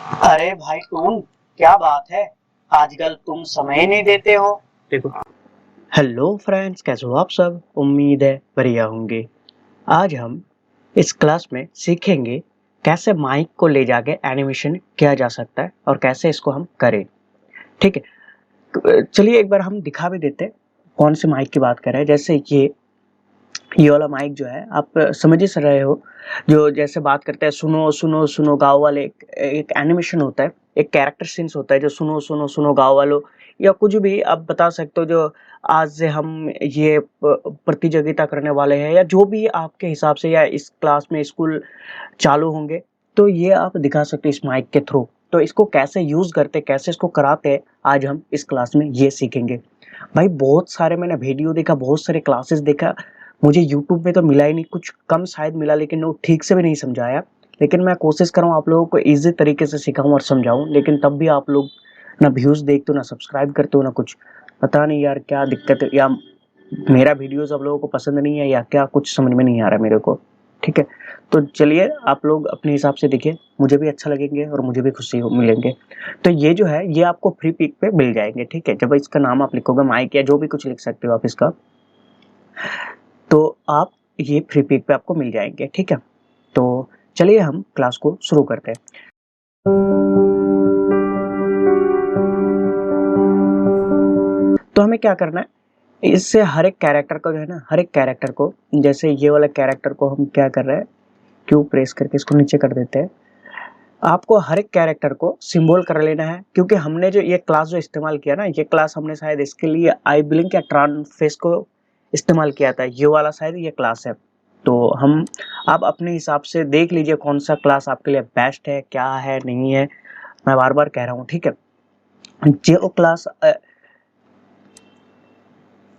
अरे भाई टून, क्या बात है? आजकल तुम समय नहीं देते हो। देखो। हेलो फ्रेंड्स, कैसे हो आप सब? उम्मीद है बढ़िया होंगे। आज हम इस क्लास में सीखेंगे कैसे माइक को ले जाके एनिमेशन किया जा सकता है और कैसे इसको हम करें। ठीक है, चलिए एक बार हम दिखा भी देते हैं कौन से माइक की बात कर रहे हैं। जैसे ये वाला माइक जो है आप समझ ही रहे हो, जो जैसे बात करते हैं सुनो सुनो सुनो गाँव वाले, एक एनिमेशन होता है, एक कैरेक्टर सीन्स होता है जो सुनो सुनो सुनो गाँव वालों, या कुछ भी आप बता सकते हो। जो आज से हम ये प्रतियोगिता करने वाले हैं या जो भी आपके हिसाब से, या इस क्लास में स्कूल चालू होंगे, तो ये आप दिखा सकते हो इस माइक के थ्रू। तो इसको कैसे यूज करते, कैसे इसको कराते हैं, आज हम इस क्लास में ये सीखेंगे। भाई बहुत सारे मैंने वीडियो देखा, बहुत सारे क्लासेस देखा, मुझे यूट्यूब पे तो मिला ही नहीं, कुछ कम शायद मिला, लेकिन वो ठीक से भी नहीं समझाया। लेकिन मैं कोशिश कर रहा हूँ आप लोगों को इजी तरीके से सिखाऊं और समझाऊं, लेकिन तब भी आप लोग ना व्यूज देखते हो, ना सब्सक्राइब करते हो, ना कुछ। पता नहीं यार क्या दिक्कत है, या मेरा वीडियोस आप लोगों को पसंद नहीं है, या क्या कुछ समझ में नहीं आ रहा मेरे को। ठीक है, तो चलिए आप लोग अपने हिसाब से देखिए, मुझे भी अच्छा लगेंगे और मुझे भी खुशी मिलेंगे। तो ये जो है ये आपको फ्री पिक पे मिल जाएंगे। ठीक है, जब इसका नाम आप लिखोगे माइक या जो भी कुछ लिख सकते हो आप इसका, तो आप ये फ्री पिक पे आपको मिल जाएंगे। ठीक है, तो चलिए हम क्लास को शुरू करते हैं। तो हमें क्या करना है, इससे हर एक कैरेक्टर को जो है ना, हर एक कैरेक्टर को, जैसे ये वाला कैरेक्टर को हम क्या कर रहे हैं, क्यू प्रेस करके इसको नीचे कर देते हैं। आपको हर एक कैरेक्टर को सिंबल कर लेना है, क्योंकि हमने जो ये क्लास जो इस्तेमाल किया ना, ये क्लास हमने शायद इसके लिए आई ब्लिंक या ट्रांस फेस को इस्तेमाल किया था। ये वाला शायद ये क्लास है। तो हम, आप अपने हिसाब से देख लीजिए कौन सा क्लास आपके लिए बेस्ट है, क्या है नहीं है, मैं बार बार कह रहा हूँ। ठीक है, जो क्लास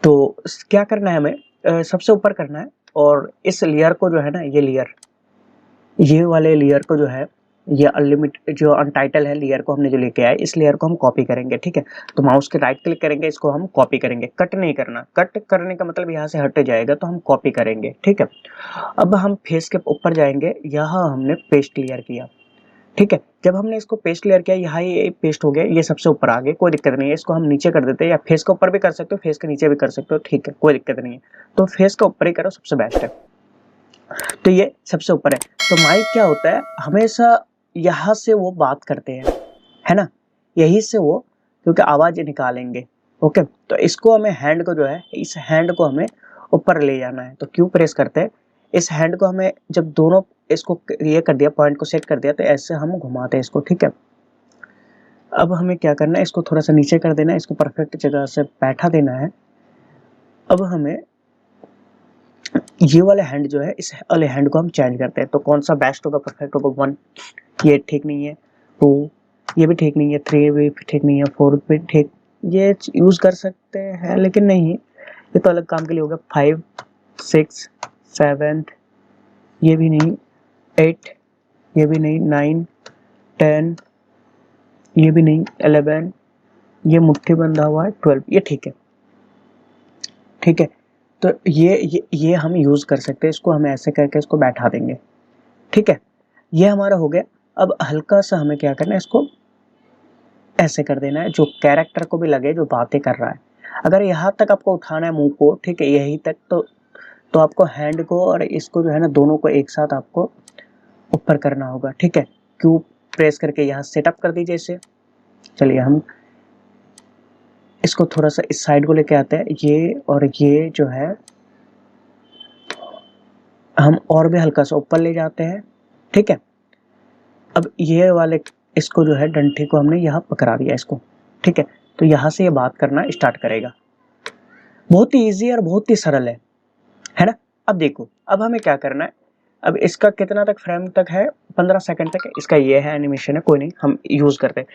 तो क्या करना है हमें, सबसे ऊपर करना है, और इस लेयर को जो है ना, ये लेयर, ये वाले लेयर को जो है, ये अनलिमिटेड जो अनटाइटल है लेयर को हमने जो लेके आए, इस लेयर को हम कॉपी करेंगे। ठीक है, तो माउस के राइट क्लिक करेंगे, इसको हम कॉपी करेंगे, कट नहीं करना। कट करने का मतलब यहाँ से हट जाएगा, तो हम कॉपी करेंगे। ठीक है, अब हम फेस के ऊपर जाएंगे, यहाँ हमने पेस्ट लेयर किया। ठीक है, जब हमने इसको पेस्ट लेयर किया, यहाँ ये पेस्ट हो गया, ये सबसे ऊपर आ गए, कोई दिक्कत नहीं है। इसको हम नीचे कर देते हैं, या फेस के ऊपर भी कर सकते हो, फेस के नीचे भी कर सकते हो। ठीक है, कोई दिक्कत नहीं है, तो फेस के ऊपर ही करो, सबसे बेस्ट है। तो ये सबसे ऊपर है। तो माइक क्या होता है, हमेशा यहाँ से वो बात करते हैं, है ना, यही से वो, क्योंकि आवाज निकालेंगे। ओके, तो इसको हमें हैंड को जो है, इस हैंड को हमें ऊपर ले जाना है। तो क्यों प्रेस करते हैं, इस हैंड को हमें जब दोनों इसको ये कर दिया, पॉइंट को सेट कर दिया, तो ऐसे हम घुमाते हैं इसको। ठीक है, अब हमें क्या करना है, इसको थोड़ा सा नीचे कर देना है, इसको परफेक्ट जगह से बैठा देना है। अब हमें ये वाला हैंड जो है, इस वाले हैंड को हम चेंज करते हैं। तो कौन सा बेस्ट होगा, परफेक्ट होगा? 1 ये ठीक नहीं है, 2 ये भी ठीक नहीं है, 3 भी ठीक नहीं है, 4 भी ठीक, ये यूज कर सकते हैं लेकिन नहीं, ये तो अलग काम के लिए होगा। 5 6 7 ये भी नहीं, 8 ये भी नहीं, 9 10 ये भी नहीं, 11 ये मुट्ठी बंधा हुआ है, 12 ये ठीक है। ठीक है, तो ये हम यूज कर सकते हैं, इसको हम ऐसे करके इसको बैठा देंगे। ठीक है, ये हमारा हो गया। अब हल्का सा हमें क्या करना है, इसको ऐसे कर देना है, जो कैरेक्टर को भी लगे जो बातें कर रहा है। अगर यहाँ तक आपको उठाना है मुंह को, ठीक है, यही तक, तो आपको हैंड को और इसको जो है ना, दोनों को एक साथ आपको ऊपर करना होगा। ठीक है, क्यू प्रेस करके यहाँ सेटअप कर दीजिए इसे। चलिए हम इसको थोड़ा सा इस साइड को लेके आते हैं, ये और ये जो है हम और भी हल्का सा ऊपर ले जाते हैं। ठीक है, अब ये वाले इसको जो है, डंठे को हमने यहाँ पकड़ा दिया इसको। ठीक है, तो यहाँ से ये बात करना स्टार्ट करेगा। बहुत ही ईजी और बहुत ही सरल है ना। अब देखो, अब हमें क्या करना है, अब इसका कितना तक फ्रेम तक है, 15 सेकंड तक है इसका, ये है एनिमेशन है, कोई नहीं, हम यूज करते हैं।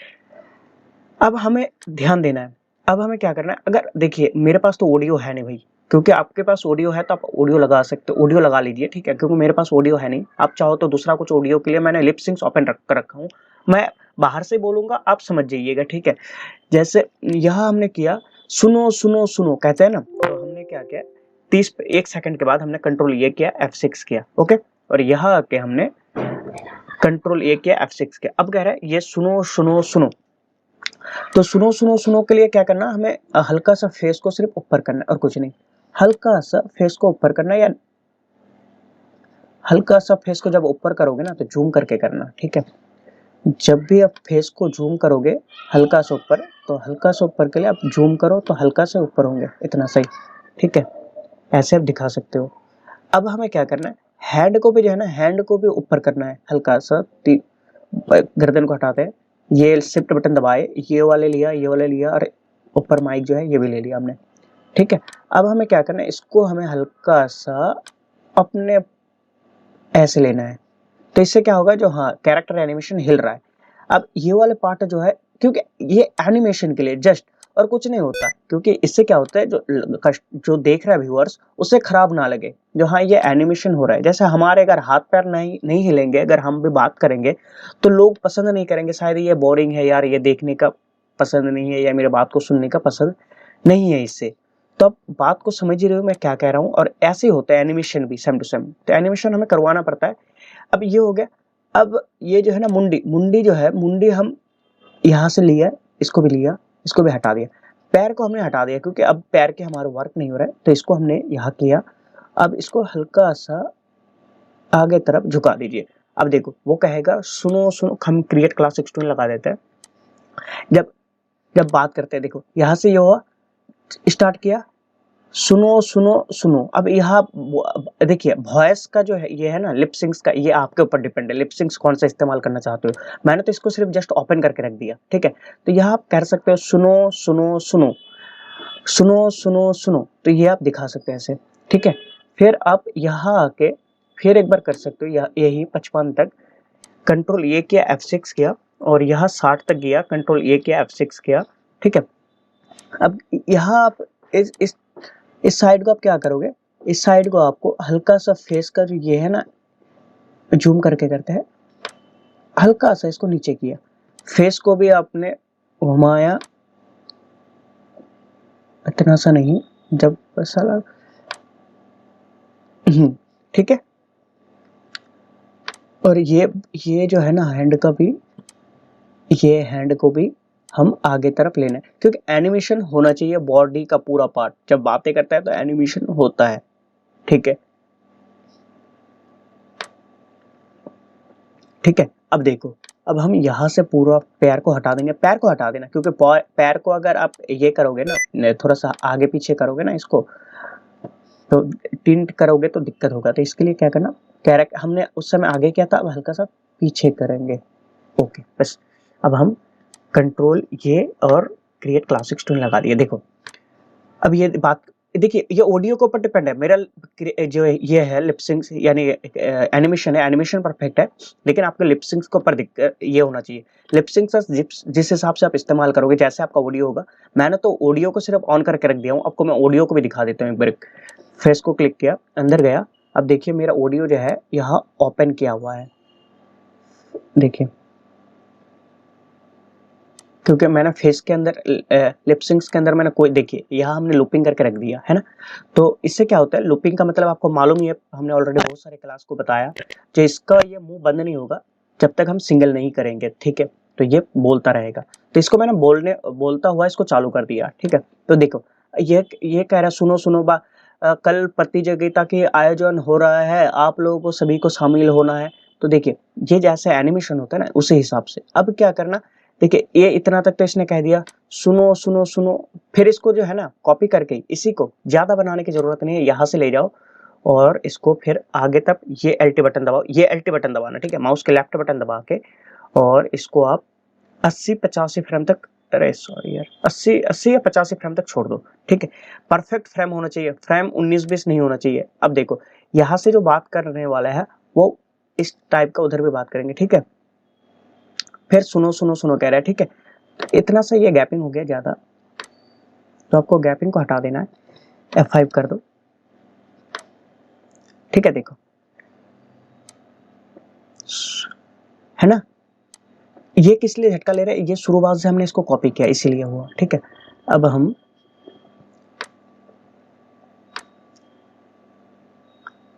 अब हमें ध्यान देना है, अब हमें क्या करना है, अगर देखिए मेरे पास तो ऑडियो है नहीं भाई, क्योंकि आपके पास ऑडियो है तो आप ऑडियो लगा सकते हो, ऑडियो लगा लीजिए। ठीक है, क्योंकि मेरे पास ऑडियो है नहीं, आप चाहो तो दूसरा कुछ ऑडियो के लिए मैंने लिप सिंक्स ओपन कर रखा हूँ, मैं बाहर से बोलूंगा, आप समझ जाइएगा। ठीक है, जैसे यहाँ हमने किया, सुनो सुनो सुनो कहते हैं ना, तो हमने क्या किया, 1 सेकंड के बाद हमने कंट्रोल ये किया, F6 किया। ओके, और यहाँ आके हमने कंट्रोल ए किया, F6 किया। अब कह रहा है ये सुनो सुनो सुनो, तो सुनो सुनो सुनो के लिए क्या करना, हमें हल्का सा फेस को सिर्फ ऊपर करना है और कुछ नहीं। हल्का सा फेस को ऊपर करना है, या हल्का सा फेस को जब ऊपर करोगे ना तो जूम करके करना, ठीक है। जब भी आप फेस को जूम करोगे हल्का सा ऊपर, तो हल्का सा ऊपर के लिए आप जूम करो तो हल्का से ऊपर होंगे, इतना सही, ठीक है। ऐसे आप दिखा सकते हो। अब हमें क्या करना है, हैंड को भी जो है ना, हैंड को भी ऊपर करना है हल्का सा, गर्दन को हटाते हैं, ये शिफ्ट बटन दबाए, ये वाले लिया, ये वाले लिया, और ऊपर माइक जो है ये भी ले लिया हमने, ठीक है। अब हमें क्या करना है, इसको हमें हल्का सा अपने ऐसे लेना है, तो इससे क्या होगा, जो हाँ कैरेक्टर एनिमेशन हिल रहा है। अब ये वाले पार्ट जो है, क्योंकि ये एनिमेशन के लिए जस्ट, और कुछ नहीं होता, क्योंकि इससे क्या होता है, जो देख रहा है व्यूअर्स उसे खराब ना लगे, जो हाँ ये एनिमेशन हो रहा है। जैसे हमारे अगर हाथ पैर नहीं नहीं हिलेंगे, अगर हम भी बात करेंगे तो लोग पसंद नहीं करेंगे, शायद ये बोरिंग है यार, ये देखने का पसंद नहीं है, या मेरे बात को सुनने का पसंद नहीं है इससे। तो अब बात को समझ ही रहे हो मैं क्या कह रहा हूँ। और ऐसे ही होता है एनिमेशन भी, सेम टू सेम, तो एनिमेशन हमें करवाना पड़ता है। अब ये हो गया। अब ये जो है ना मुंडी, मुंडी जो है, मुंडी हम यहाँ से लिया, इसको भी लिया, इसको भी हटा दिया। पैर को हमने हटा दिया क्योंकि अब पैर के हमारा वर्क नहीं हो रहा है, तो इसको हमने यहाँ किया। अब इसको हल्का सा आगे तरफ झुका दीजिए। अब देखो वो कहेगा सुनो सुनो, हम क्रिएट क्लास 16 लगा देते हैं। जब जब बात करते हैं, देखो यहाँ से ये हुआ, स्टार्ट किया, सुनो सुनो सुनो। अब यहाँ देखिए वॉइस का जो है ये है ना, लिपसिंग्स का, ये आपके ऊपर डिपेंड है, लिपसिंग्स कौन सा इस्तेमाल करना चाहते हो। मैंने तो इसको सिर्फ जस्ट ओपन करके रख दिया, ठीक है। तो यहाँ आप कर सकते हो सुनो सुनो सुनो, सुनो सुनो सुनो, तो ये आप दिखा सकते हैं ऐसे, ठीक है। फिर आप यहाँ आके फिर एक बार कर सकते हो, यही 55 तक कंट्रोल ए किया, F6 किया, और यहाँ 60 तक गया, कंट्रोल ए किया, F6 किया, ठीक है। अब यहाँ आप इस साइड को आप क्या करोगे, इस साइड को आपको हल्का सा फेस का जो ये है ना, जूम करके करते हैं, हल्का सा इसको नीचे किया, फेस को भी आपने घुमाया, इतना सा नहीं, जब साला, ठीक है। और ये जो है ना हैंड का भी, ये हैंड को भी हम आगे तरफ लेना है, क्योंकि एनिमेशन होना चाहिए बॉडी का पूरा पार्ट, जब बातें करता है तो एनिमेशन होता है, ठीक है, ठीक है। अब देखो, अब हम यहाँ से पूरा पैर को हटा देंगे, पैर को हटा देना, क्योंकि पैर को अगर आप ये करोगे ना, थोड़ा सा आगे पीछे करोगे ना इसको, तो टिंट करोगे तो दिक्कत होगा। तो इसके लिए क्या करना, कैरेक्टर हमने उस समय आगे किया था, अब हल्का सा पीछे करेंगे, ओके बस। अब हम कंट्रोल ये और क्रिएट क्लास 16 लगा दिए। देखो अब ये बात देखिए, ये ऑडियो के ऊपर डिपेंड है, मेरा जो ये है लिपसिंग्स, यानी एनिमेशन है, एनिमेशन परफेक्ट है, लेकिन आपके लिपसिंग्स के ऊपर ये होना चाहिए। लिपसिंग्स जिस हिसाब से आप इस्तेमाल करोगे, जैसे आपका ऑडियो होगा, मैंने तो ऑडियो को सिर्फ ऑन करके रख दिया हूँ, आपको मैं ऑडियो को भी दिखा देता हूँ। एक बार फेस को क्लिक किया, अंदर गया, अब देखिए मेरा ऑडियो जो है यहाँ ओपन किया हुआ है, देखिए, क्योंकि मैंने फेस के अंदर लिपसिंग्स के अंदर मैंने कोई, देखिए यहाँ हमने लूपिंग करके रख दिया है ना। तो इससे क्या होता है, लूपिंग का मतलब आपको मालूम ही है, हमने ऑलरेडी बहुत सारे क्लास को बताया, जो इसका ये मुंह बंद नहीं होगा जब तक हम सिंगल नहीं करेंगे, ठीक है। तो ये बोलता रहेगा, तो इसको मैंने बोलता हुआ इसको चालू कर दिया, ठीक है। तो देखो ये कह रहा है सुनो सुनो कल प्रतियोगिता के आयोजन हो रहा है, आप लोगों को सभी को शामिल होना है। तो देखिए ये जैसे एनिमेशन होता है ना, उसी हिसाब से अब क्या करना, देखिए ये इतना तक तो इसने कह दिया सुनो सुनो सुनो। फिर इसको जो है ना कॉपी करके इसी को ज्यादा बनाने की जरूरत नहीं है, यहाँ से ले जाओ और इसको फिर आगे तक ये एल्टी बटन दबाओ, ये एल्टी बटन दबाना, ठीक है, माउस के लेफ्ट बटन दबा के, और इसको आप 80-85 फ्रेम तक, अरे सॉरी यार, 80 या 85 फ्रेम तक छोड़ दो, ठीक है। परफेक्ट फ्रेम होना चाहिए, फ्रेम 19-20 नहीं होना चाहिए। अब देखो यहाँ से जो बात करने वाला है वो इस टाइप का उधर भी बात करेंगे, ठीक है। फिर सुनो सुनो सुनो कह रहा है, ठीक है। तो इतना सा ये गैपिंग हो गया ज्यादा, तो आपको गैपिंग को हटा देना है, F5 कर दो, ठीक है। देखो है ना, ये किस लिए झटका ले रहा है, ये शुरुआत से हमने इसको कॉपी किया इसीलिए हुआ, ठीक है। अब हम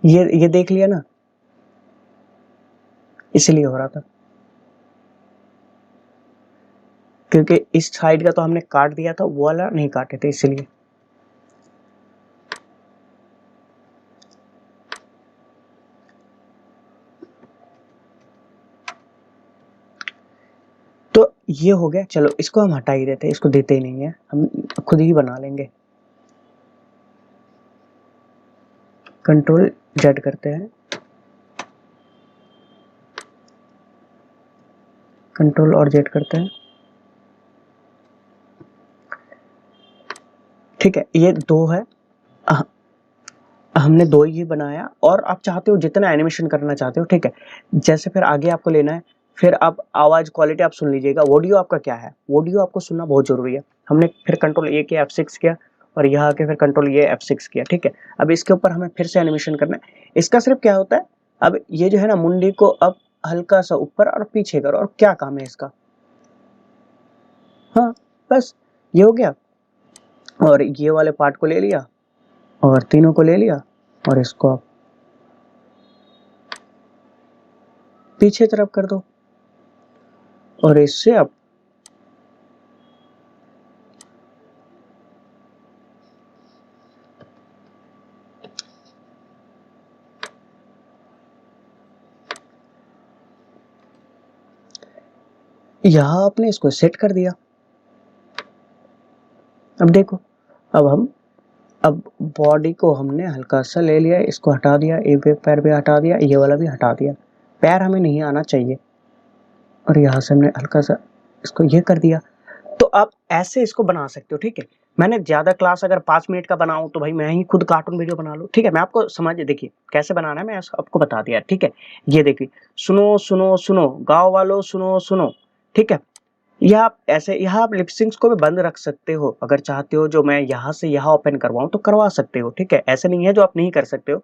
ये देख लिया ना, इसलिए हो रहा था, क्योंकि इस साइड का तो हमने काट दिया था, वो वाला नहीं काटे थे इसलिए। तो ये हो गया, चलो इसको हम हटा ही देते हैं, इसको देते ही नहीं है, हम खुद ही बना लेंगे। कंट्रोल जेड करते हैं, कंट्रोल और जेड करते हैं, ठीक है। ये 2 है, हमने 2 ही बनाया, और आप चाहते हो जितना एनिमेशन करना चाहते हो, ठीक है। जैसे फिर आगे आपको लेना है, फिर आप आवाज क्वालिटी आप सुन लीजिएगा। ऑडियो आपका क्या है, ऑडियो आपको सुनना बहुत जरूरी है। हमने फिर कंट्रोल ए किया, F6 किया, और यहाँ आके फिर कंट्रोल ये F6 किया, ठीक है। अब इसके ऊपर हमें फिर से एनिमेशन करना है। इसका सिर्फ क्या होता है, अब ये जो है ना, मुंडी को अब हल्का सा ऊपर और पीछे करो, और क्या काम है इसका, हाँ बस ये हो गया। और ये वाले पार्ट को ले लिया, और तीनों को ले लिया, और इसको आप पीछे तरफ कर दो, और इससे आप यहां आपने इसको सेट कर दिया। अब देखो, अब बॉडी को हमने हल्का सा ले लिया, इसको हटा दिया, ये पैर भी हटा दिया, ये वाला भी हटा दिया, पैर हमें नहीं आना चाहिए, और यहाँ से हमने हल्का सा इसको ये कर दिया। तो आप ऐसे इसको बना सकते हो, ठीक है। मैंने ज्यादा क्लास अगर 5 मिनट का बनाऊं तो भाई मैं ही खुद कार्टून वीडियो बना लूं, ठीक है। मैं आपको समझ देखिए कैसे बनाना है, मैं आपको बता दिया, ठीक है। ये देखिए, सुनो सुनो सुनो गाँव वालों सुनो सुनो, ठीक है। यह आप ऐसे, यहाँ आप लिपसिंक्स को भी बंद रख सकते हो अगर चाहते हो, जो मैं यहाँ से यहाँ ओपन करवाऊं तो करवा सकते हो, ठीक है। ऐसे नहीं है जो आप नहीं कर सकते हो।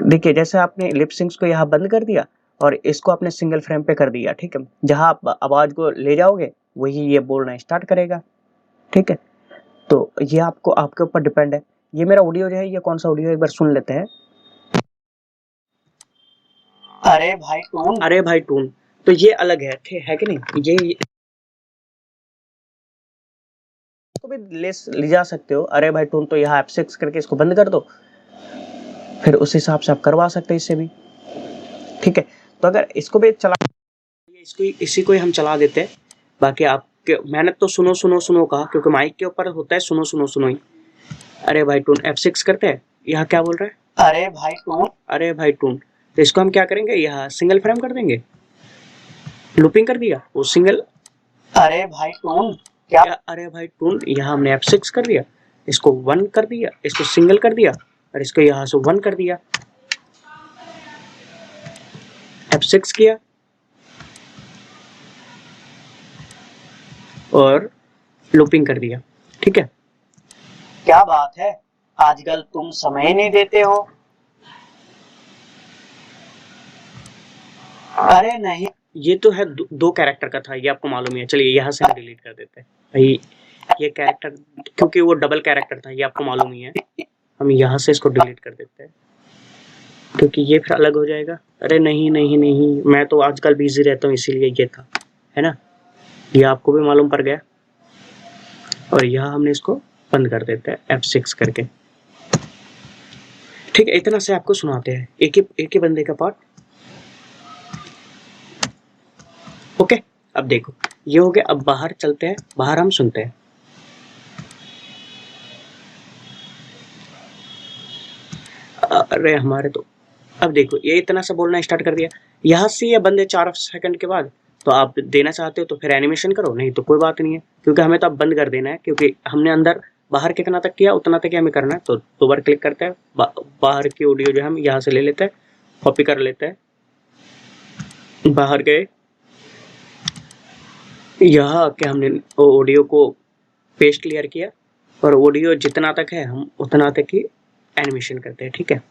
देखिए, जैसे आपने लिपसिंक्स को यहाँ बंद कर दिया, और इसको आपने सिंगल फ्रेम पे कर दिया, ठीक है। जहां आप आवाज को ले जाओगे वही ये बोलना स्टार्ट करेगा, ठीक है। तो ये आपको, आपके ऊपर डिपेंड है। ये मेरा ऑडियो जो है, ये कौन सा ऑडियो एक बार सुन लेते हैं। अरे भाई टून, अरे भाई टून, तो ये अलग है कि नहीं। ये को भी ले जा सकते हो। अरे भाई टून, तो यहाँ F6 करके इसको बंद कर दो, फिर उस हिसाब से आप करवा सकते हैं इससे भी, ठीक है। तो अगर इसको भी चला, इसको इसी को ही हम चला देते हैं। बाकी आपके मैंने तो सुनो सुनो सुनो कहा, क्योंकि माइक के ऊपर होता है सुनो सुनो सुनो ही। अरे भाई टून F6 करते हैं, यहाँ क्या बोल रहा है, अरे भाई टून, अरे भाई टून। तो इसको हम क्या करेंगे, यहाँ सिंगल फ्रेम कर देंगे, लूपिंग कर दिया वो सिंगल। अरे भाई टून क्या, अरे भाई टून, यहाँ हमने F6 कर दिया, इसको 1 कर दिया, इसको सिंगल कर दिया, और इसको यहाँ से 1 कर दिया, F6 किया, और लूपिंग कर दिया, ठीक है। क्या बात है, आजकल तुम समय नहीं देते हो। अरे नहीं, ये तो है 2 कैरेक्टर का था, ये आपको मालूम ही है। चलिए यहाँ से डिलीट कर देते हैं भाई, ये कैरेक्टर, क्योंकि वो डबल कैरेक्टर था, ये आपको मालूम ही है। हम यहाँ से इसको डिलीट कर देते हैं, क्योंकि ये फिर अलग हो जाएगा। अरे नहीं नहीं नहीं, मैं तो आजकल बिजी रहता हूँ, इसीलिए ये था, है ना। ये आपको भी मालूम पड़ गया। और यहाँ हमने इसको बंद कर देते हैं F6 करके, ठीक है। इतना से आपको सुनाते हैं एक ही बंदे का पार्ट, ओके। अब देखो ये हो गया। अब बाहर चलते हैं, बाहर हम सुनते हैं। अरे हमारे तो, अब देखो ये इतना सा बोलना स्टार्ट कर दिया। यहाँ से ये बंदे 4 सेकंड के बाद, तो आप देना चाहते हो तो फिर एनिमेशन करो, नहीं तो कोई बात नहीं है, क्योंकि हमें तो अब बंद कर देना है, क्योंकि हमने अंदर बाहर कितना तक किया उतना तक ही हमें करना है। तो 2 बार क्लिक करते हैं, बाहर की ऑडियो जो हम यहाँ से ले लेते हैं, कॉपी कर लेते हैं, बाहर गए, यहाँ आके हमने ऑडियो को पेस्ट क्लियर किया, और ऑडियो जितना तक है हम उतना तक ही एनिमेशन करते हैं, ठीक है।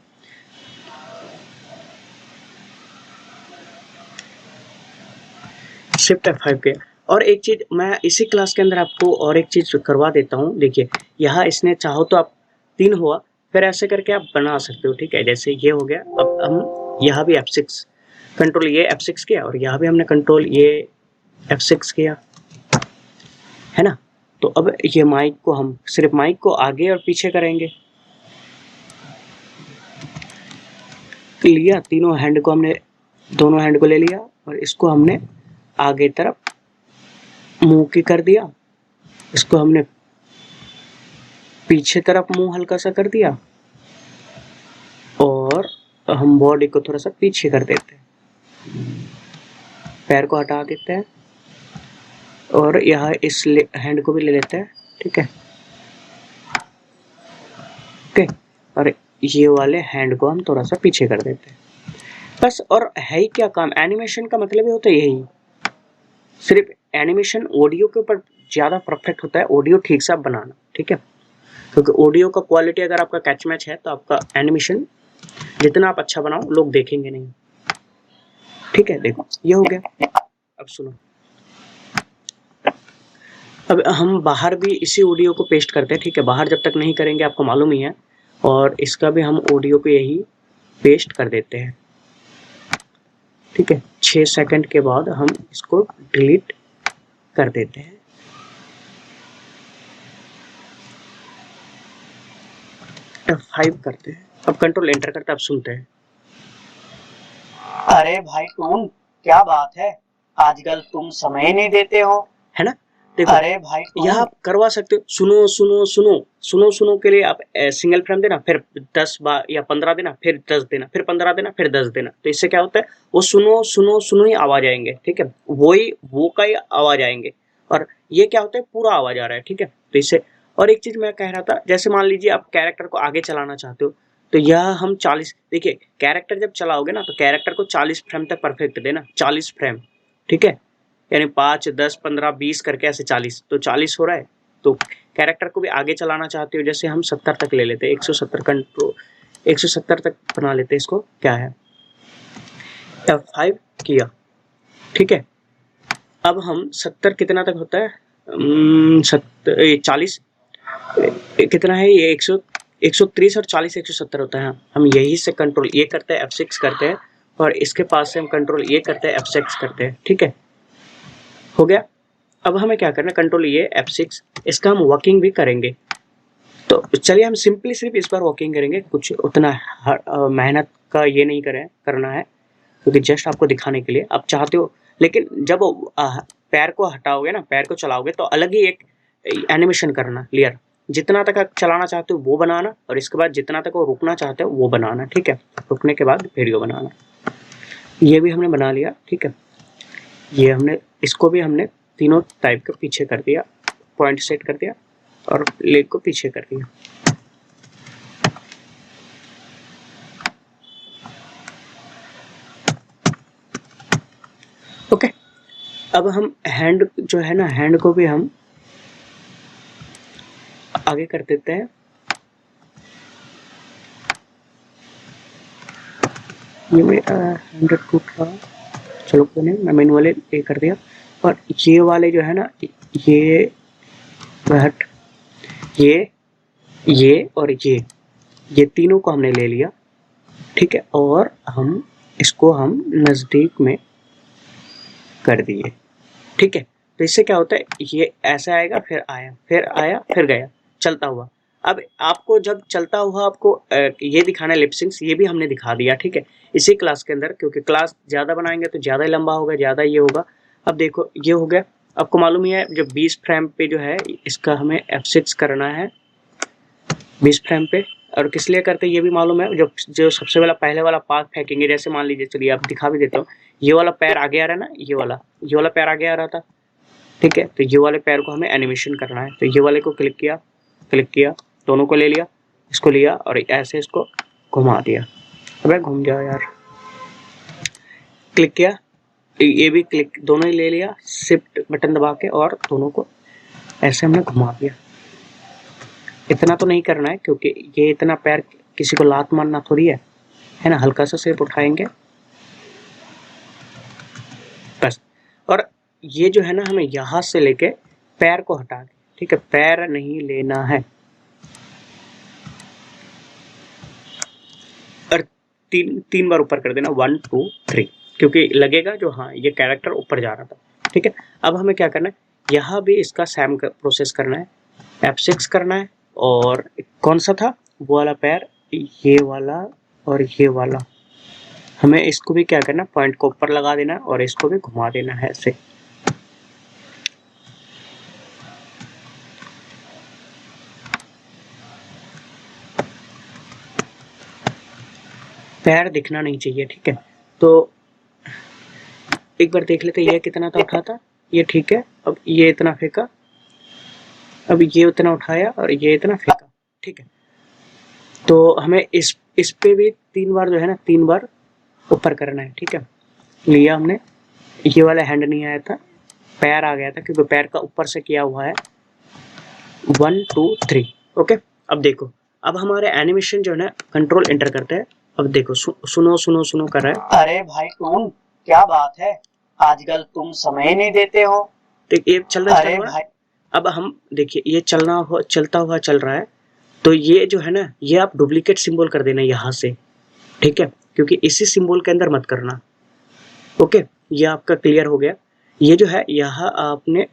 शिफ्ट F5 के। और एक चीज मैं इसी क्लास के अंदर आपको और एक चीज करवा देता हूँ। देखिए यहाँ इसने चाहो तो आप 3 हुआ, फिर ऐसे करके आप बना सकते हो, ठीक है। जैसे ये हो गया, अब हम यहाँ भी F6, कंट्रोल ये F6 किया और यहाँ भी हमने कंट्रोल ये F6 किया, है ना। तो अब ये माइक को हम सिर्फ माइक को आगे और पीछे करेंगे। लिया तीनों हैंड को हमने, दोनों हैंड को ले लिया और इसको हमने आगे तरफ मुंह की कर दिया, इसको हमने पीछे तरफ मुंह हल्का सा कर दिया और हम बॉडी को थोड़ा सा पीछे कर देते हैं, पैर को हटा देते हैं और यहाँ इस हैंड को भी ले लेते हैं, ठीक है। ओके, और ये वाले हैंड को हम थोड़ा सा पीछे कर देते हैं बस। और है ही क्या काम, एनिमेशन का मतलब ही होता है यही, सिर्फ एनिमेशन ऑडियो के ऊपर ज़्यादा परफेक्ट होता है, ऑडियो ठीक से बनाना, ठीक है। क्योंकि ऑडियो का क्वालिटी अगर आपका कैच मैच है तो आपका एनिमेशन जितना आप अच्छा बनाओ लोग देखेंगे नहीं, ठीक है। देखो ये हो गया। अब सुनो, अब हम बाहर भी इसी ऑडियो को पेस्ट करते हैं, ठीक है। बाहर जब तक नहीं करेंगे आपको मालूम ही है, और इसका भी हम ऑडियो को यही पेस्ट कर देते हैं, ठीक है। 6 सेकंड के बाद हम इसको डिलीट कर देते हैं। F5 करते हैं, अब कंट्रोल एंटर करते हैं, अब सुनते हैं। अरे भाई टून, क्या बात है, आजकल तुम समय ही नहीं देते हो, है ना। देखो अरे भाई यहाँ आप करवा सकते हो, सुनो सुनो सुनो सुनो सुनो के लिए आप सिंगल फ्रेम देना, फिर 10 बार या 15 देना, फिर 10 देना, फिर 15 देना, फिर 10 देना। तो इससे क्या होता है, वो सुनो सुनो सुनो ही आवाज आएंगे, ठीक है। वो का ही आवाज आएंगे, और ये क्या होता है, पूरा आवाज आ रहा है, ठीक है। तो इससे, और एक चीज मैं कह रहा था, जैसे मान लीजिए आप कैरेक्टर को आगे चलाना चाहते हो, तो यह हम 40, देखिए कैरेक्टर जब चलाओगे ना तो कैरेक्टर को 40 फ्रेम तक परफेक्ट देना, 40 फ्रेम, ठीक है। यानी 5, 10, 15, 20 करके ऐसे 40, तो 40 हो रहा है। तो कैरेक्टर को भी आगे चलाना चाहते हो, जैसे हम 70 तक ले लेते हैं, 170 कंट्रोल 170 तक बना लेते हैं इसको, क्या है F5 किया, ठीक है। अब हम 70 कितना तक होता है, 40 कितना है ये, 130 और 40 170 होता है। हम यही से कंट्रोल ये करते हैं, F6 करते हैं, और इसके पास से हम कंट्रोल ये करते हैं, F6 करते हैं, ठीक है। हो गया। अब हमें क्या करना है, कंट्रोल ये F6, इसका हम वर्किंग भी करेंगे। तो चलिए हम सिंपली सिर्फ इस बार वर्किंग करेंगे, कुछ उतना मेहनत का ये नहीं करना है, क्योंकि जस्ट आपको दिखाने के लिए आप चाहते हो। लेकिन जब पैर को हटाओगे ना, पैर को चलाओगे तो अलग ही एक एनिमेशन करना, लेयर जितना तक आप चलाना चाहते हो वो बनाना, और इसके बाद जितना तक वो रुकना चाहते हो वो बनाना, ठीक है। रुकने के बाद वीडियो बनाना। ये भी हमने बना लिया, ठीक है। ये हमने, इसको भी हमने तीनों टाइप के पीछे कर दिया, पॉइंट सेट कर दिया और लेग को पीछे कर दिया। ओके, अब हम हैंड जो है ना, हैंड को भी हम आगे कर देते हैं। ये मेरा 102 था, चलो कोई नहीं, मैं मैनुअली ये कर दिया। और ये वाले जो है ना, ये हट, ये और ये तीनों को हमने ले लिया, ठीक है। और हम इसको हम नज़दीक में कर दिए, ठीक है। तो इससे क्या होता है, ये ऐसा आएगा, फिर आया, फिर आया, फिर गया, चलता हुआ। अब आपको जब चलता हुआ आपको ये दिखाना है लिपसिंक्स, ये भी हमने दिखा दिया, ठीक है, इसी क्लास के अंदर, क्योंकि क्लास ज़्यादा बनाएंगे तो ज़्यादा लंबा होगा, ज़्यादा ये होगा। अब देखो ये हो गया, आपको मालूम ही है जो 20 फ्रेम पे जो है इसका हमें F6 करना है, 20 फ्रेम पे। और किस लिए करते हैं ये भी मालूम है, जो सबसे पहले वाला पार्ट फेंकेंगे, जैसे मान लीजिए, चलिए आप दिखा भी देता हूँ, ये वाला पैर आगे आ रहा है ना, ये वाला पैर आगे आ रहा था, ठीक है। तो ये वाले पैर को हमें एनिमेशन करना है, तो ये वाले को क्लिक किया, दोनों को ले लिया, इसको लिया और ऐसे इसको घुमा दिया। अबे घूम जाओ यार, क्लिक किया, ये भी क्लिक, दोनों ही ले लिया, शिफ्ट बटन दबा के, और दोनों को ऐसे हमने घुमा दिया। इतना तो नहीं करना है, क्योंकि ये इतना पैर किसी को लात मारना थोड़ी है ना, हल्का सा सिर्फ उठाएंगे बस। और ये जो है ना, हमें यहाँ से लेके पैर को हटा के, ठीक है, पैर नहीं लेना है। और तीन बार ऊपर कर देना, 1 2 3, क्योंकि लगेगा जो हाँ ये कैरेक्टर ऊपर जा रहा था, ठीक है। अब हमें क्या करना है, यहाँ भी इसका सेम प्रोसेस करना है, F6 करना है, और कौन सा था वो वाला पैर, ये वाला और ये वाला, हमें इसको भी क्या करना है, पॉइंट को ऊपर लगा देना है और इसको भी घुमा देना है ऐसे। पैर दिखना नहीं चाहिए, ठीक है। तो एक बार देख लेते, ये कितना था उठा था, ये ठीक है। अब ये इतना फेंका, अब ये उतना उठाया और ये इतना फेंका, ठीक है। तो हमें इस पे भी 3 बार जो है ना, 3 बार ऊपर करना है, ठीक है। लिया हमने, ये वाला हैंड नहीं आया था, पैर आ गया था क्योंकि पैर का ऊपर से किया हुआ है 1 2 3, ओके। अब देखो, अब हमारे एनिमेशन जो है ना, कंट्रोल एंटर करते हैं। अब देखो सुनो सुनो सुनो कर रहा है। अरे भाई टून, क्या बात है, आजकल तुम समय नहीं देते हो। देख ये चल रहा अरे है भाई, अब हम देखिए ये चलता हुआ चल रहा है। तो ये जो है ना, ये आप डुप्लीकेट सिंबल कर देना यहाँ से, ठीक है, क्योंकि इसी सिंबल के अंदर मत करना, ओके। ये आपका क्लियर हो गया। ये जो है यहाँ आपने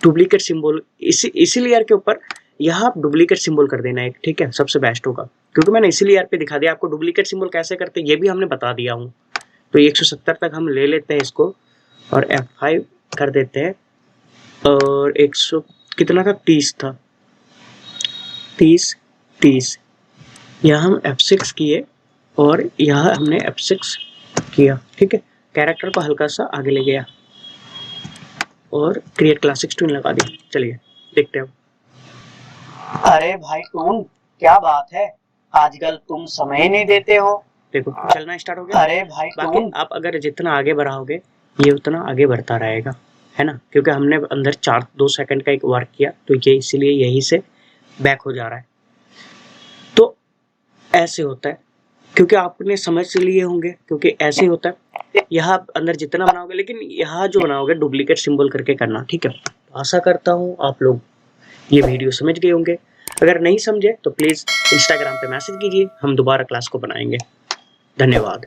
डुप्लीकेट सिंबल इसी लेयर के ऊपर यहाँ आप डुप्लीकेट सिंबल कर देना एक, ठीक है, सबसे बेस्ट होगा। क्योंकि मैंने इसी लेयर पे दिखा दिया आपको डुप्लीकेट सिंबल कैसे करते हैं, ये भी हमने बता दिया हूँ। तो 170 तक हम ले लेते हैं इसको और F5 कर देते हैं, और 100 कितना था, 30 था, 30 यहाँ हम F6 किए और यहाँ हमने F6 किया, ठीक है। कैरेक्टर को हल्का सा आगे ले गया और क्रिएट क्लासिक ट्यून लगा दी। चलिए देखते हैं। अरे भाई टून, क्या बात है, आजकल तुम समय नहीं देते हो। देखो चलना स्टार्ट हो गया। अरे भाई बाकी टून, आप अगर जितना आगे बढ़ाओगे ये उतना आगे बढ़ता रहेगा, है ना, क्योंकि हमने अंदर 2 सेकंड का एक वर्क किया, तो ये इसीलिए यहीं से बैक हो जा रहा है। तो ऐसे होता है, क्योंकि आपने समझ लिए होंगे, क्योंकि ऐसे होता है। यहाँ आप अंदर जितना बनाओगे, लेकिन यहाँ जो बनाओगे डुप्लीकेट सिंबल करके करना, ठीक है। आशा करता हूँ आप लोग ये वीडियो समझ गए होंगे। अगर नहीं समझे तो प्लीज़ इंस्टाग्राम पे मैसेज कीजिए, हम दोबारा क्लास को बनाएंगे। धन्यवाद।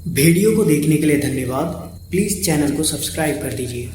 वीडियो को देखने के लिए धन्यवाद। प्लीज़ चैनल को सब्सक्राइब कर दीजिए।